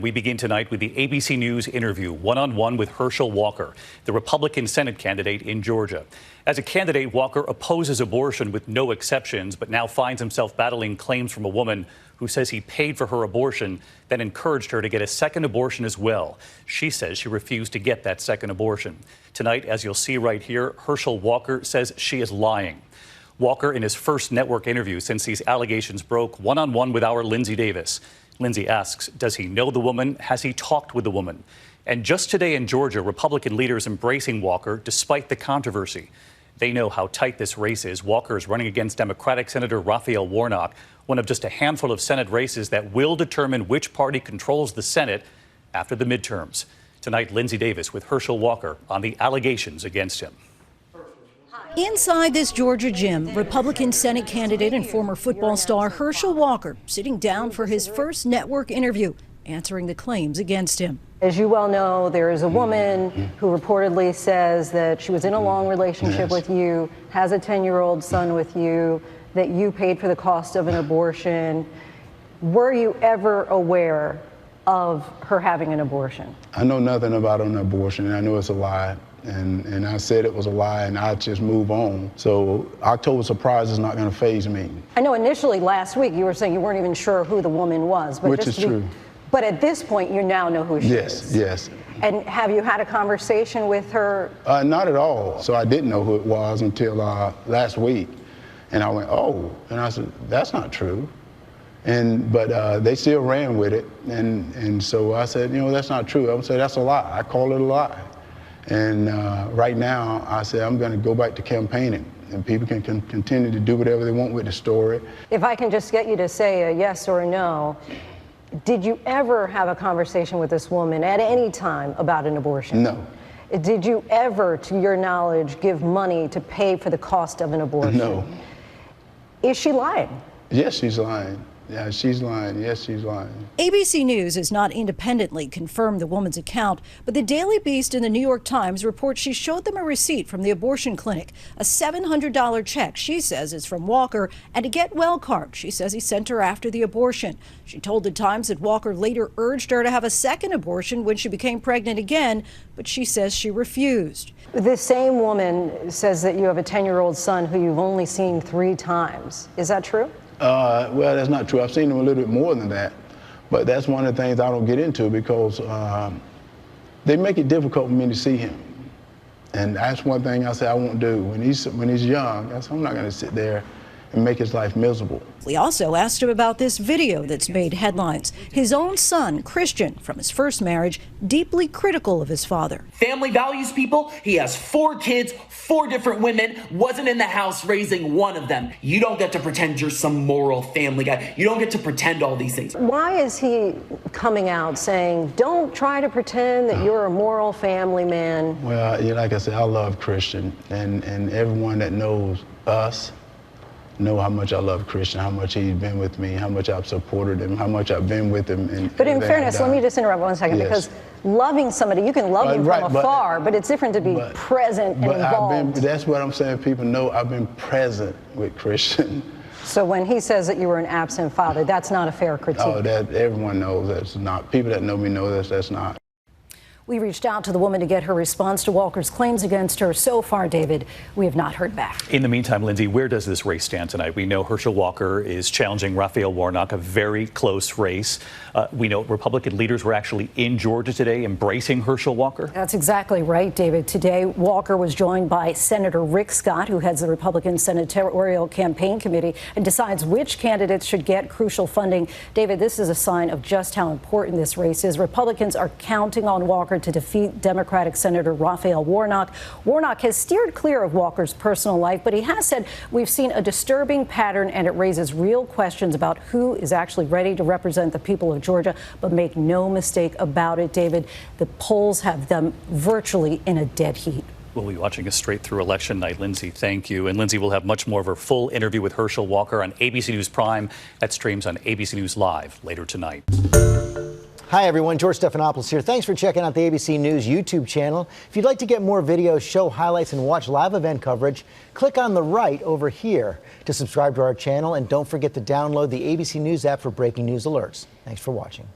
We begin tonight with the ABC News interview, one-on-one with Herschel Walker, the Republican Senate candidate in Georgia. As a candidate, Walker opposes abortion with no exceptions, but now finds himself battling claims from a woman who says he paid for her abortion, then encouraged her to get a second abortion as well. She says she refused to get that second abortion. Tonight, as you'll see right here, Herschel Walker says she is lying. Walker, in his first network interview since these allegations broke, one-on-one with our Linsey Davis. Linsey asks, does he know the woman? Has he talked with the woman? And just today in Georgia, Republican leaders embracing Walker despite the controversy. They know how tight this race is. Walker is running against Democratic Senator Raphael Warnock, one of just a handful of Senate races that will determine which party controls the Senate after the midterms. Tonight, Linsey Davis with Herschel Walker on the allegations against him. Inside this Georgia gym, Republican Senate candidate and former football star Herschel Walker sitting down for his first network interview, answering the claims against him. As you well know, there is a woman who reportedly says that she was in a long relationship with you, has a 10-year-old son with you, that you paid for the cost of an abortion. Were you ever aware of her having an abortion? I know nothing about an abortion, and I know it's a lie. And I said it was a lie, and I just move on. So October surprise is not going to faze me. I know initially last week you were saying you weren't even sure who the woman was. But which is true. But at this point, you now know who she is. Yes. And have you had a conversation with her? Not at all. So I didn't know who it was until last week. And I went, oh. And I said, that's not true. But they still ran with it. And so I said, that's not true. I would say that's a lie. I call it a lie. And right now, I said I'm going to go back to campaigning, and people can continue to do whatever they want with the story. If I can just get you to say a yes or a no, did you ever have a conversation with this woman at any time about an abortion? No. Did you ever, to your knowledge, give money to pay for the cost of an abortion? No. Is she lying? Yes, she's lying. Yeah, she's lying. Yes, she's lying. ABC News has not independently confirmed the woman's account, but the Daily Beast and the New York Times report she showed them a receipt from the abortion clinic, a $700 check she says is from Walker, and a get well card she says he sent her after the abortion. She told the Times that Walker later urged her to have a second abortion when she became pregnant again, but she says she refused. This same woman says that you have a 10-year-old son who you've only seen 3 times. Is that true? Well, that's not true. I've seen him a little bit more than that. But that's one of the things I don't get into because they make it difficult for me to see him. And that's one thing I say I won't do. When he's young, I'm not going to sit there and make his life miserable. We also asked him about this video that's made headlines. His own son, Christian, from his first marriage, deeply critical of his father. Family values people. He has 4 kids, 4 different women, wasn't in the house raising one of them. You don't get to pretend you're some moral family guy. You don't get to pretend all these things. Why is he coming out saying, don't try to pretend that you're a moral family man? Well, like I said, I love Christian, and everyone that knows us know how much I love Christian, how much he's been with me, how much I've supported him, how much I've been with him. But in fairness, let me just interrupt one second, yes. Because loving somebody, you can love them from afar, but it's different to be present and involved. That's what I'm saying. People know I've been present with Christian. So when he says that you were an absent father, that's not a fair critique. Oh, that everyone knows that's not. People that know me know that's not. We reached out to the woman to get her response to Walker's claims against her. So far, David, we have not heard back. In the meantime, Linsey, where does this race stand tonight? We know Herschel Walker is challenging Raphael Warnock, a very close race. We know Republican leaders were actually in Georgia today embracing Herschel Walker. That's exactly right, David. Today, Walker was joined by Senator Rick Scott, who heads the Republican Senatorial Campaign Committee and decides which candidates should get crucial funding. David, this is a sign of just how important this race is. Republicans are counting on Walker to defeat Democratic Senator Raphael Warnock. Warnock has steered clear of Walker's personal life, but he has said we've seen a disturbing pattern and it raises real questions about who is actually ready to represent the people of Georgia. But make no mistake about it, David, the polls have them virtually in a dead heat. We'll be watching us straight through election night. Linsey, thank you. And Linsey will have much more of her full interview with Herschel Walker on ABC News Prime. That streams on ABC News Live later tonight. Hi, everyone. George Stephanopoulos here. Thanks for checking out the ABC News YouTube channel. If you'd like to get more videos, show highlights, and watch live event coverage, click on the right over here to subscribe to our channel. And don't forget to download the ABC News app for breaking news alerts. Thanks for watching.